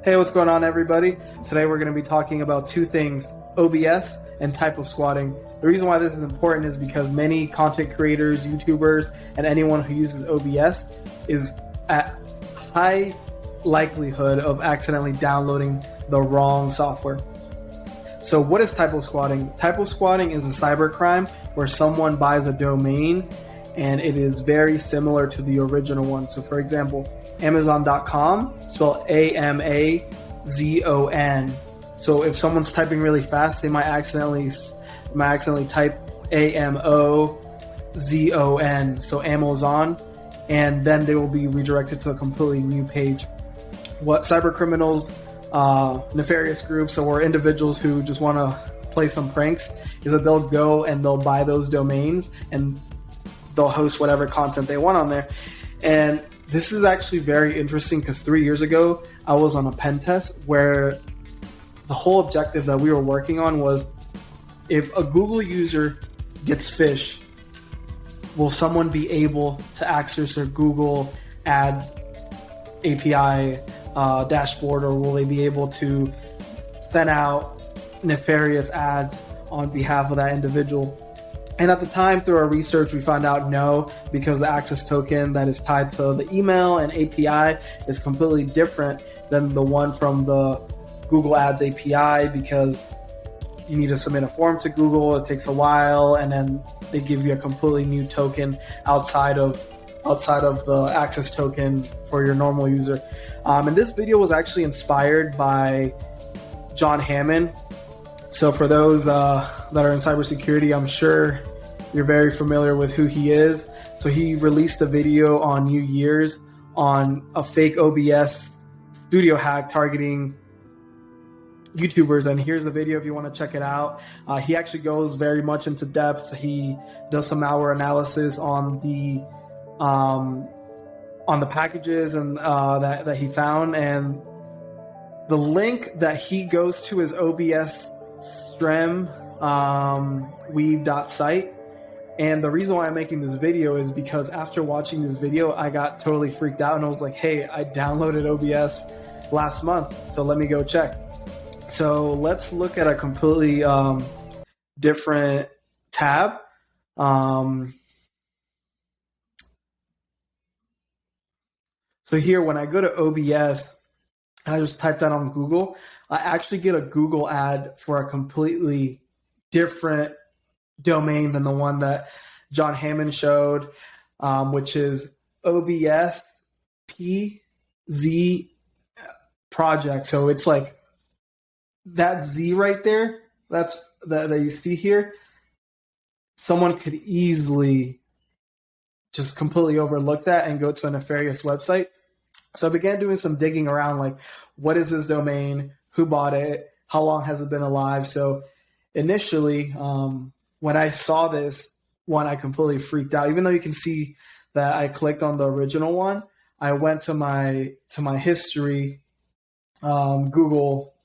Hey, what's going on, everybody? Today we're going to be talking about two things, OBS and Typo squatting. The reason why this is important is because many content creators, YouTubers, and anyone who uses OBS is at high likelihood of accidentally downloading the wrong software. So what is Typo squatting? Typo squatting is a cybercrime where someone buys a domain and it is very similar to the original one. So for example, Amazon.com, spelled Amazon. So if someone's typing really fast, they might accidentally type Amazon, so Amazon, and then they will be redirected to a completely new page. What cyber criminals, nefarious groups, or individuals who just want to play some pranks is that they'll go and they'll buy those domains and they'll host whatever content they want on there. And this is actually very interesting because 3 years ago, I was on a Pentest where the whole objective that we were working on was if a Google user gets phished, will someone be able to access their Google Ads API dashboard, or will they be able to send out nefarious ads on behalf of that individual? And at the time, through our research, we found out no, because the access token that is tied to the email and API is completely different than the one from the Google Ads API, because you need to submit a form to Google. It takes a while, and then they give you a completely new token outside of the access token for your normal user. And this video was actually inspired by John Hammond. So for those that are in cybersecurity, I'm sure you're very familiar with who he is. So he released a video on New Year's on a fake OBS studio hack targeting YouTubers, and here's the video if you want to check it out. He actually goes very much into depth. He does some malware analysis on the packages and that he found, and the link that he goes to is OBS Strem weave.site. And the reason why I'm making this video is because after watching this video, I got totally freaked out and I was like, hey, I downloaded OBS last month, so let me go check. So let's look at a completely different tab. So here, when I go to OBS, I just type that on Google, I actually get a Google ad for a completely different domain than the one that John Hammond showed, which is OBS PZ project. So it's like that Z right there, that you see here, someone could easily just completely overlook that and go to a nefarious website. So I began doing some digging around, like, what is this domain? Who bought it? How long has it been alive? So initially, when I saw this one, I completely freaked out. Even though you can see that I clicked on the original one, I went to my history, Google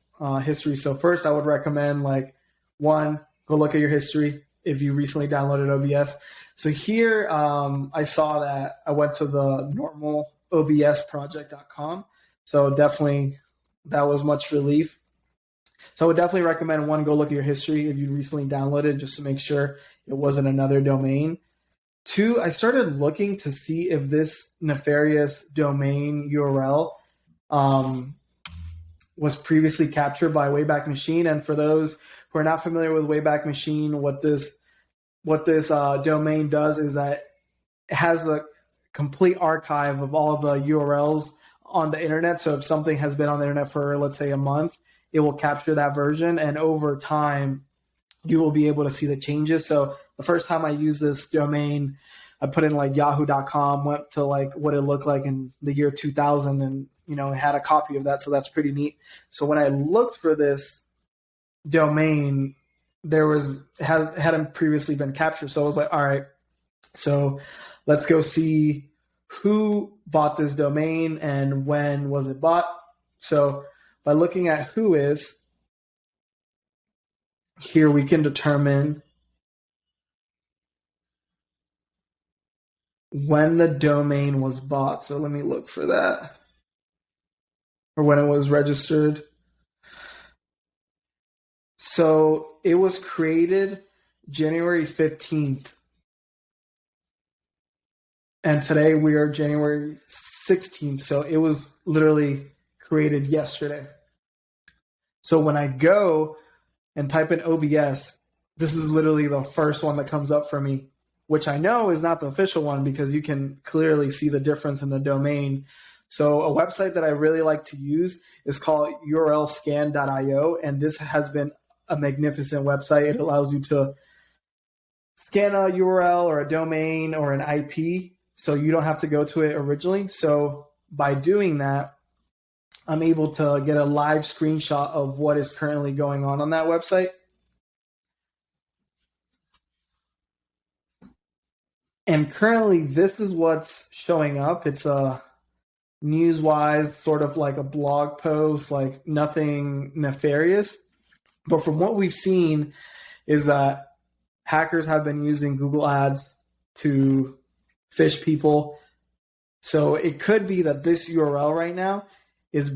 history. So first, I would recommend, like, one, go look at your history if you recently downloaded OBS. So here, I saw that I went to the normal obsproject.com. So definitely that was much relief. So I would definitely recommend, one, go look at your history if you recently downloaded, just to make sure it wasn't another domain. Two, I started looking to see if this nefarious domain URL was previously captured by Wayback Machine. And for those who are not familiar with Wayback Machine, what this domain does is that it has a complete archive of all the URLs on the internet. So if something has been on the internet for, let's say, a month, it will capture that version, and over time, you will be able to see the changes. So the first time I used this domain, I put in like yahoo.com, went to like what it looked like in the year 2000, and it had a copy of that. So that's pretty neat. So when I looked for this domain, hadn't previously been captured. So I was like, all right, so let's go see who bought this domain and when was it bought. So by looking at Whois, here we can determine when the domain was bought. So let me look for that. or when it was registered. So it was created January 15th. And today we are January 16th. So it was literally created yesterday. So when I go and type in OBS, this is literally the first one that comes up for me, which I know is not the official one because you can clearly see the difference in the domain. So a website that I really like to use is called urlscan.io, and this has been a magnificent website. It allows you to scan a URL or a domain or an IP, so you don't have to go to it originally. So by doing that, I'm able to get a live screenshot of what is currently going on that website. And currently, this is what's showing up. It's a news-wise, sort of like a blog post, like nothing nefarious. But from what we've seen is that hackers have been using Google Ads to phish people. So it could be that this URL right now is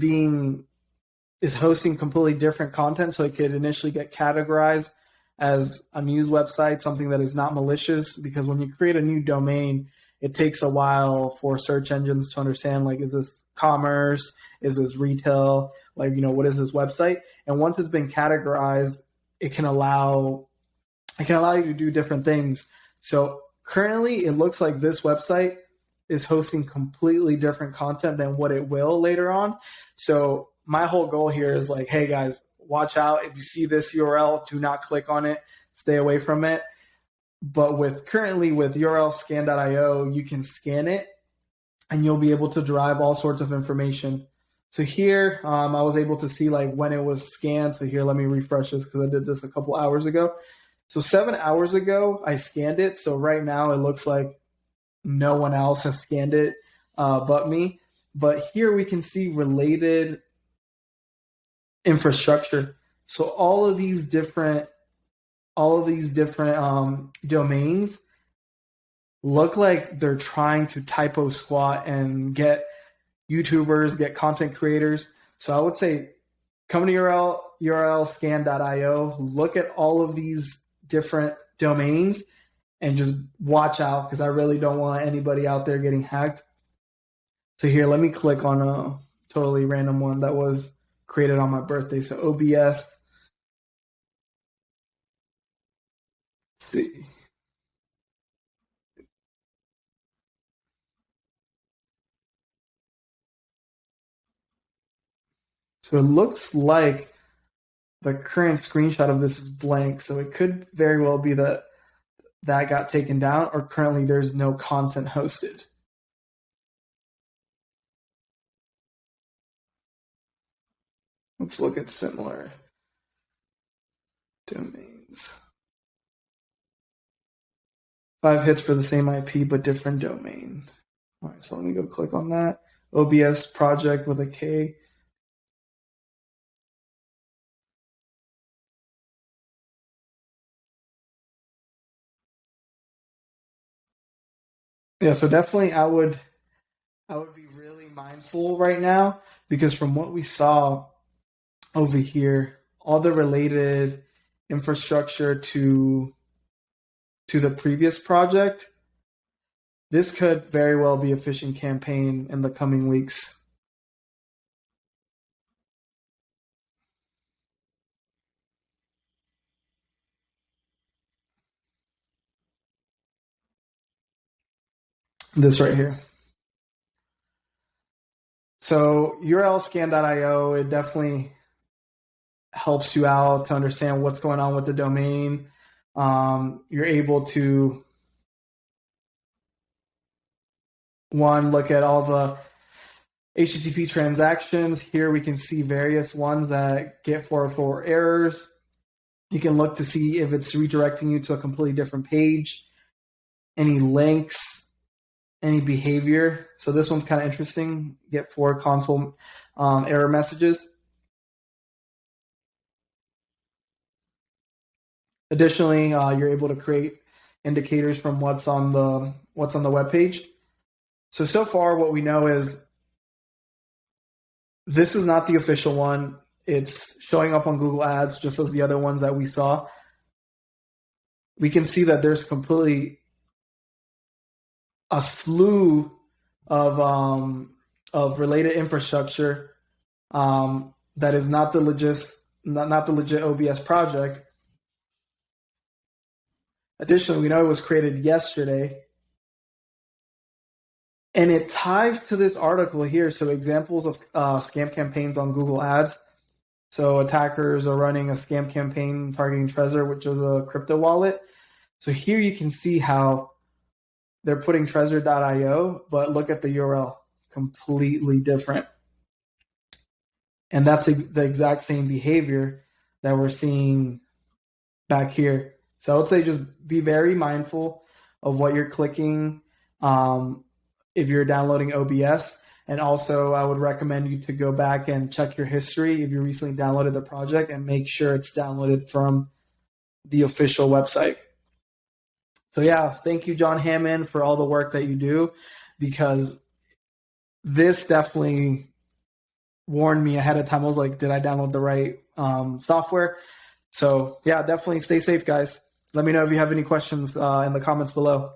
hosting completely different content. So it could initially get categorized as a news website, something that is not malicious, because when you create a new domain, it takes a while for search engines to understand, like, is this commerce? Is this retail? Like, what is this website? And once it's been categorized, it can allow you to do different things. So currently it looks like this website is hosting completely different content than what it will later on. So my whole goal here is like, hey guys, watch out. If you see this URL, do not click on it. Stay away from it. But currently with urlscan.io, you can scan it and you'll be able to derive all sorts of information. So here, I was able to see like when it was scanned. So here, let me refresh this because I did this a couple hours ago. So 7 hours ago, I scanned it. So right now it looks like no one else has scanned it but me. But here we can see related infrastructure. So all of these different domains look like they're trying to typo squat and get YouTubers, get content creators. So I would say come to urlscan.io, look at all of these different domains, and just watch out, because I really don't want anybody out there getting hacked. So here, let me click on a totally random one that was created on my birthday. So OBS. Let's see. So it looks like the current screenshot of this is blank. So it could very well be that got taken down, or currently there's no content hosted. Let's look at similar domains. 5 hits for the same IP, but different domain. All right, so let me go click on that. OBS project with a K. Yeah, so definitely I would be really mindful right now, because from what we saw over here, all the related infrastructure to the previous project, this could very well be a phishing campaign in the coming weeks. This right here. So urlscan.io, it definitely helps you out to understand what's going on with the domain. You're able to, look at all the HTTP transactions. Here we can see various ones that get 404 errors. You can look to see if it's redirecting you to a completely different page, any links, any behavior. So this one's kind of interesting. Get 4 console error messages. Additionally, you're able to create indicators from what's on the web page. So far what we know is This is not the official one. It's showing up on Google Ads just as the other ones that we saw. We can see that there's completely a slew of related infrastructure that is not the legit OBS project. Additionally, we know it was created yesterday. And it ties to this article here. So examples of scam campaigns on Google Ads. So attackers are running a scam campaign targeting Trezor, which is a crypto wallet. So here you can see how they're putting Trezor.io, but look at the URL, completely different. And that's the exact same behavior that we're seeing back here. So I would say just be very mindful of what you're clicking if you're downloading OBS. And also I would recommend you to go back and check your history if you recently downloaded the project and make sure it's downloaded from the official website. So yeah, thank you, John Hammond, for all the work that you do, because this definitely warned me ahead of time. I was like, did I download the right software? So yeah, definitely stay safe, guys. Let me know if you have any questions in the comments below.